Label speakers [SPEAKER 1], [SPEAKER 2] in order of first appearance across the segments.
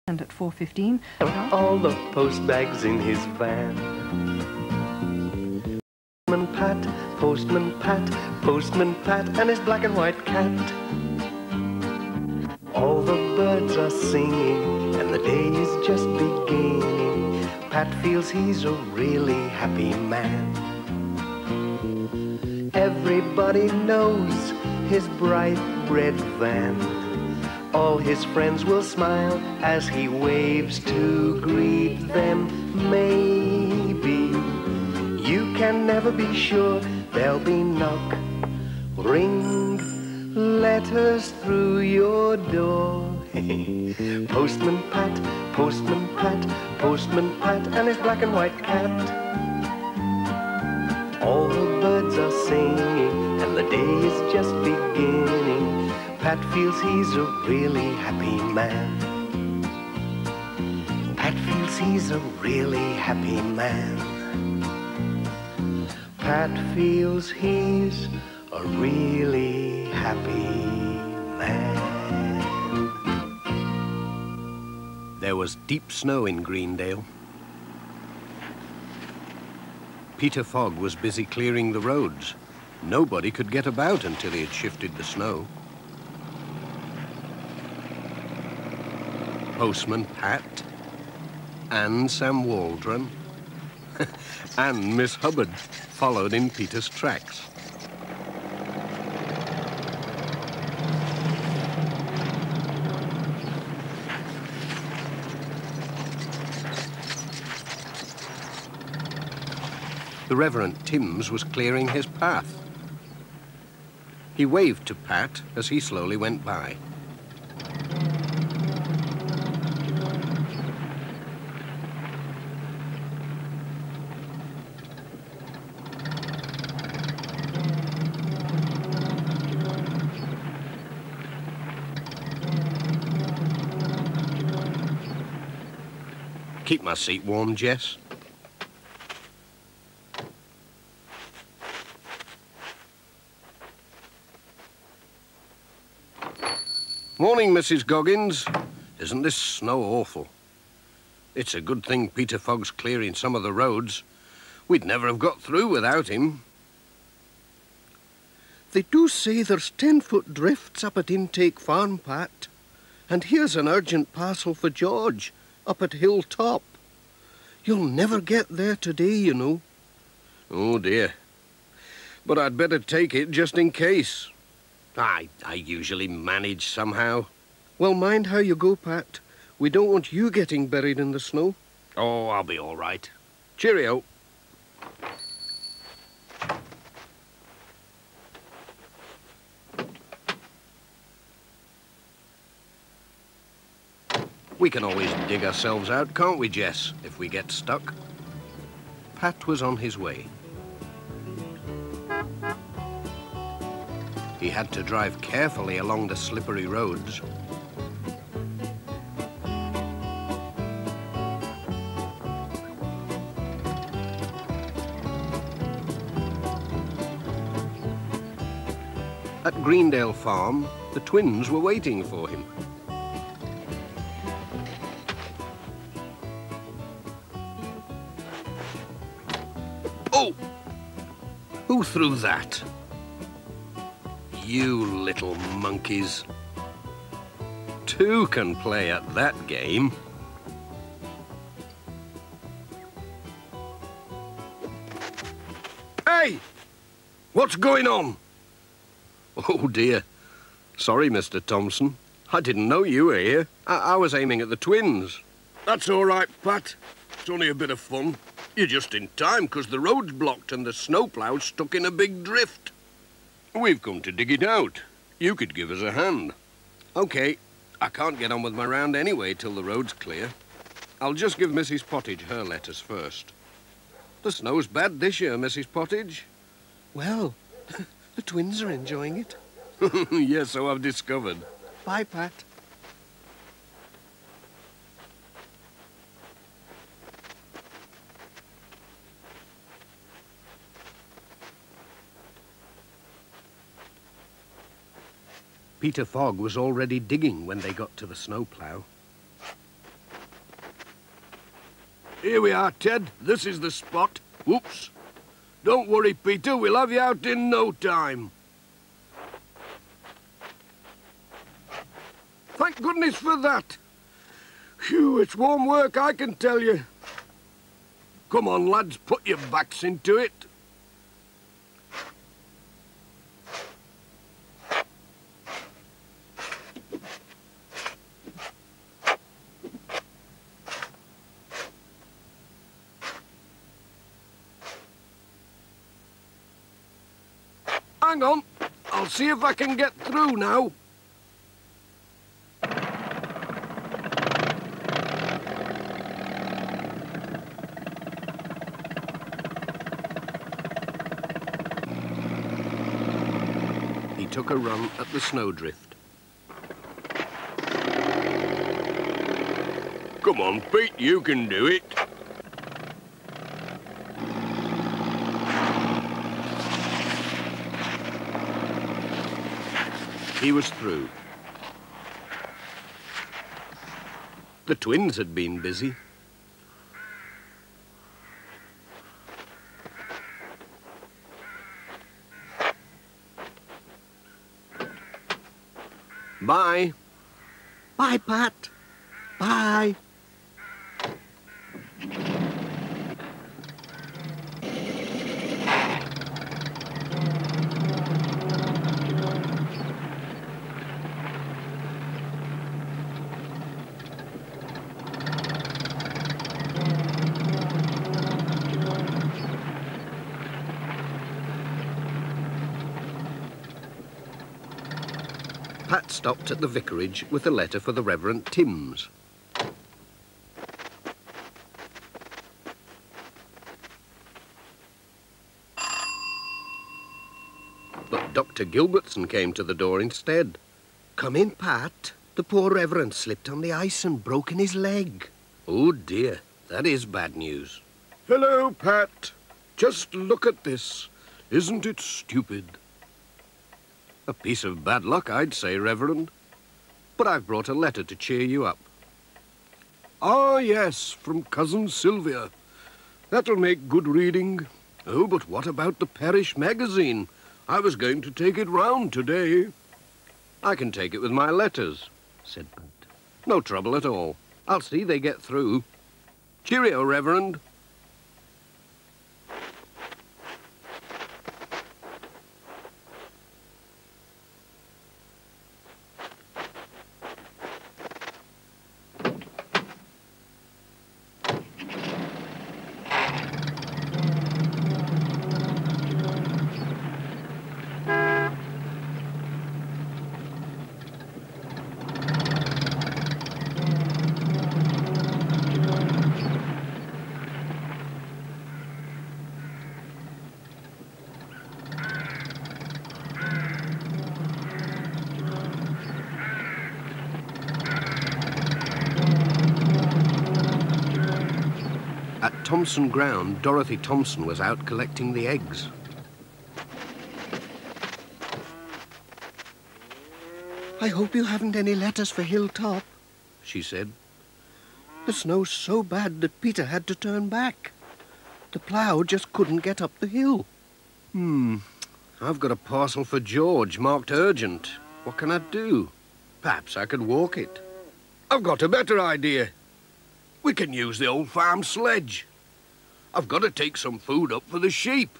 [SPEAKER 1] And at 4:15,
[SPEAKER 2] all the post bags in his van. Postman Pat, and his black and white cat. All the birds are singing, and the day is just beginning. Pat feels he's a really happy man. Everybody knows his bright red van. All his friends will smile as he waves to greet them. Maybe you can never be sure. There'll be knock, ring, letters through your door. Postman Pat, and his black and white cat. All the birds are singing, and the day is just beginning. Pat feels he's a really happy man. Pat feels he's a really happy man. Pat feels he's a really happy man.
[SPEAKER 3] There was deep snow in Greendale. Peter Fogg was busy clearing the roads. Nobody could get about until he had shifted the snow. Postman Pat, and Sam Waldron, and Miss Hubbard followed in Peter's tracks. The Reverend Timms was clearing his path. He waved to Pat as he slowly went by. Keep my seat warm, Jess. Morning, Mrs. Goggins. Isn't this snow awful? It's a good thing Peter Fogg's clearing some of the roads. We'd never have got through without him. They do say there's 10-foot drifts up at Intake Farm, Pat. And here's an urgent parcel for George, up at Hilltop. You'll never get there today, you know. Oh, dear. But I'd better take it just in case. I usually manage somehow. Well, mind how you go, Pat. We don't want you getting buried in the snow. Oh, I'll be all right. Cheerio. We can always dig ourselves out, can't we, Jess, if we get stuck? Pat was on his way. He had to drive carefully along the slippery roads. At Greendale Farm, the twins were waiting for him. Oh! Who threw that? You little monkeys. Two can play at that game. Hey! What's going on? Oh, dear. Sorry, Mr. Thompson. I didn't know you were here. I was aiming at the twins. That's all right, Pat. It's only a bit of fun. You're just in time, 'cause the road's blocked and the snowplow's stuck in a big drift. We've come to dig it out. You could give us a hand. OK. I can't get on with my round anyway till the road's clear. I'll just give Mrs. Pottage her letters first. The snow's bad this year, Mrs. Pottage. Well, the twins are enjoying it. Yes, so I've discovered. Bye, Pat. Peter Fogg was already digging when they got to the snowplough. Here we are, Ted. This is the spot. Whoops. Don't worry, Peter. We'll have you out in no time. Thank goodness for that. Phew, it's warm work, I can tell you. Come on, lads, put your backs into it. Hang on, I'll see if I can get through now. He took a run at the snowdrift. Come on, Pete, you can do it. He was through. The twins had been busy. Bye.
[SPEAKER 2] Bye, Pat. Bye.
[SPEAKER 3] Pat stopped at the vicarage with a letter for the Reverend Timms. But Dr. Gilbertson came to the door instead.
[SPEAKER 2] Come in, Pat. The poor Reverend slipped on the ice and broken his leg.
[SPEAKER 3] Oh dear, that is bad news.
[SPEAKER 1] Hello, Pat. Just look at this. Isn't it stupid?
[SPEAKER 3] A piece of bad luck, I'd say, Reverend. But I've brought a letter to cheer you up.
[SPEAKER 1] Ah, yes, from Cousin Sylvia. That'll make good reading. Oh, but what about the parish magazine? I was going to take it round today.
[SPEAKER 3] I can take it with my letters, said Pat. No trouble at all. I'll see they get through. Cheerio, Reverend. At Thompson Ground, Dorothy Thompson was out collecting the eggs.
[SPEAKER 2] I hope you haven't any letters for Hilltop,
[SPEAKER 3] She said.
[SPEAKER 2] The snow's so bad that Peter had to turn back. The plough just couldn't get up the hill.
[SPEAKER 3] I've got a parcel for George marked urgent. What can I do? Perhaps I could walk it.
[SPEAKER 1] I've got a better idea. We can use the old farm sledge. I've got to take some food up for the sheep.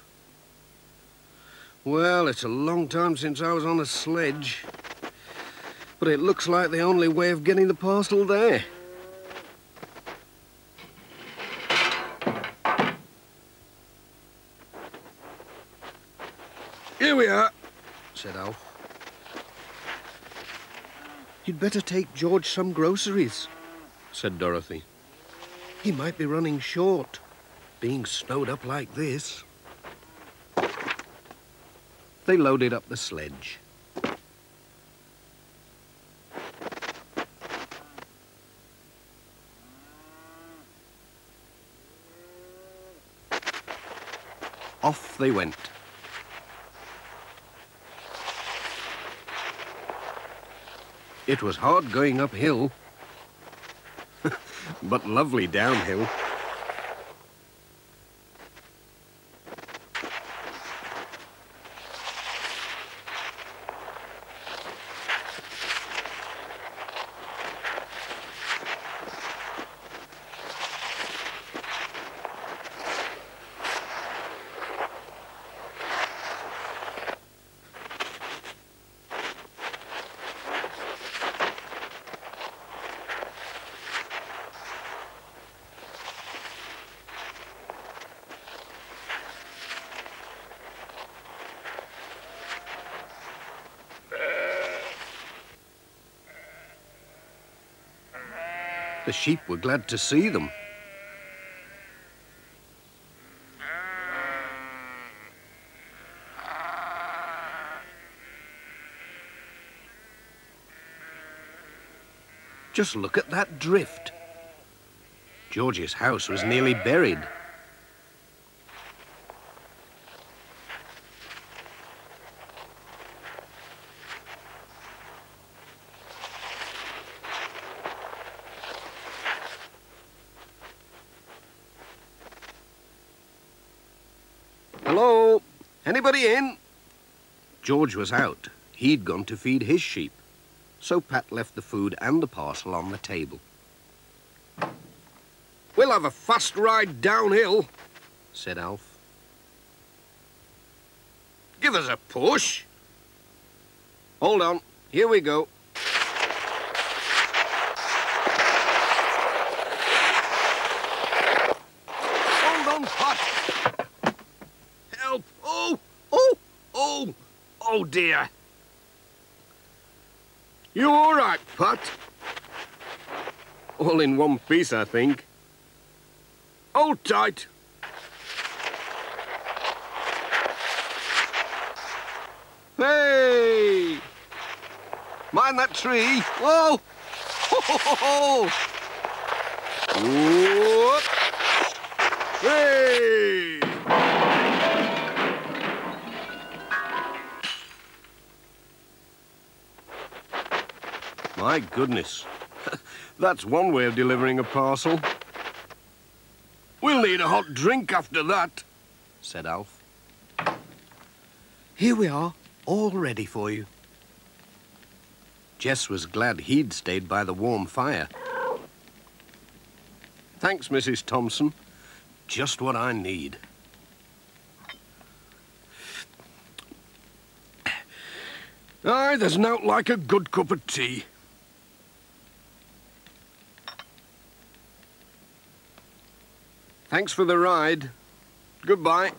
[SPEAKER 3] Well, it's a long time since I was on a sledge. But it looks like the only way of getting the parcel there.
[SPEAKER 1] Here we are, said Alf.
[SPEAKER 2] You'd better take George some groceries,
[SPEAKER 3] Said Dorothy.
[SPEAKER 2] He might be running short, being snowed up like this.
[SPEAKER 3] They loaded up the sledge. Off they went. It was hard going uphill, but lovely downhill. The sheep were glad to see them. Just look at that drift. George's house was nearly buried. Hello? Anybody in? George was out. He'd gone to feed his sheep. So Pat left the food and the parcel on the table. We'll have a fast ride downhill, said Alf. Give us a push. Hold on, here we go. Hold on, Pat. Help. Oh dear. You all right, Pat? All in one piece, I think. Hold tight. Hey! Mind that tree. Whoa! Ho, ho, ho, ho. Whoop. Hey! My goodness. That's one way of delivering a parcel. We'll need a hot drink after that, said Alf. Here we are, all ready for you. Jess was glad he'd stayed by the warm fire. Thanks, Mrs. Thompson. Just what I need. Aye, there's nought like a good cup of tea. Thanks for the ride. Goodbye.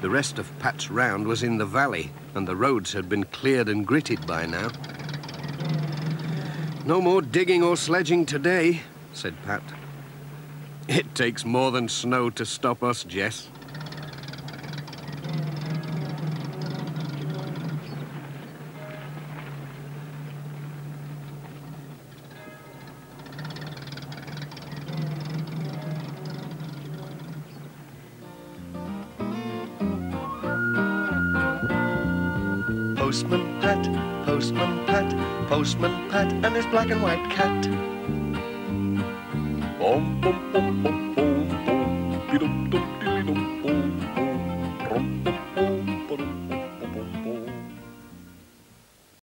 [SPEAKER 3] The rest of Pat's round was in the valley, and the roads had been cleared and gritted by now. No more digging or sledging today, said Pat. It takes more than snow to stop us, Jess.
[SPEAKER 2] Postman Pat, Postman Pat, Postman Pat and his black and white cat. Bom, bom, bom, bom, bom, bom, be-dum, dum,